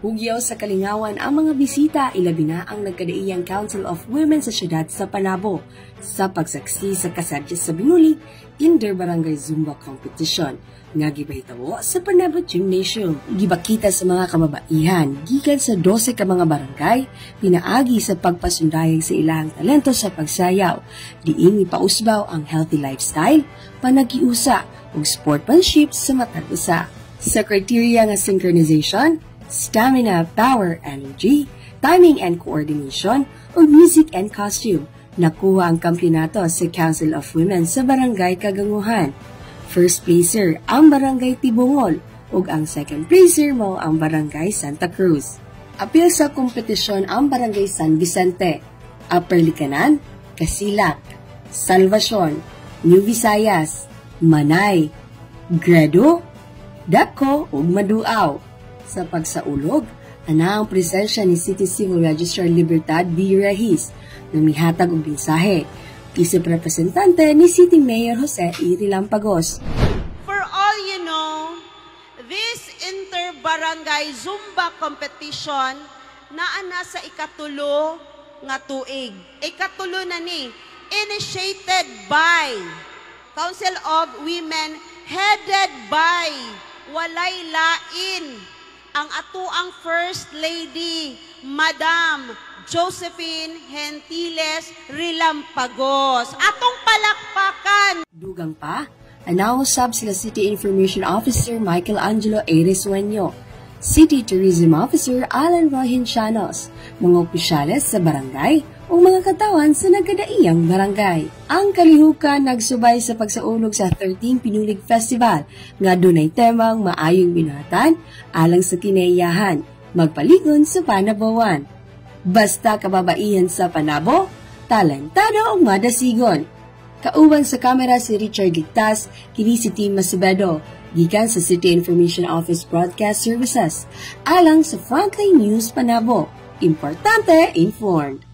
Pugyaw sa kalingawan ang mga bisita, ilabi na ang nagkadaiyang Council of Women sa siyudad sa Panabo sa pagsaksi sa kasadya sa binuli Inter-Barangay Zumba Competition nga gibahitawo sa Panabo Gymnasium. Gibakita sa mga kababaihan gikan sa 12 ka mga barangay pinaagi sa pagpasundayag sa ilang talento sa pagsayaw, diin ipausbaw ang healthy lifestyle, panagiusa ug sportsmanship sa matag usa. Sa criteria nga synchronization, stamina, power, energy, timing and coordination, o music and costume, nakuha ang kampyonato sa Council of Women sa Barangay Kaganguhan. First placer ang Barangay Tibungol, ug ang second placer mo ang Barangay Santa Cruz. Apil sa kompetisyon ang Barangay San Vicente, Upper Likanan, Casilak, Salvacion, New Visayas, Manay, Gredo, Dako ug Maduaw. Sa pagsaulog, ang presensya ni City Civil Registrar Libertad B. Rahis na mihatag og mensahe. Isip representante ni City Mayor Jose E. Lampagos. For all you know, this inter-barangay Zumba competition naa sa ikatulo nga tuig. Ikatulo na ni, initiated by Council of Women, headed by walay lain ang atuang First Lady, Madam Josephine Gentiles Rilampagos. Atong palakpakan! Dugang pa, anausab sila City Information Officer Michael Angelo Eresueño, City Tourism Officer Alan Rohincianos, mga opisyales sa barangay o mga katawan sa nagkadaiyang barangay. Ang kalihukan nagsubay sa pagsaulog sa 13 Pinulig Festival nga dunay temang maayong binuhatan alang sa kinaiyahan, magpaligon sa Panabuan. Basta kababaihan sa Panabo, talentado o madasigon. Kauban sa kamera si Richard Gigtas, kini si Team Macebedo, gikan sa City Information Office Broadcast Services, alang sa Frontline News Panabo. Importante, informed.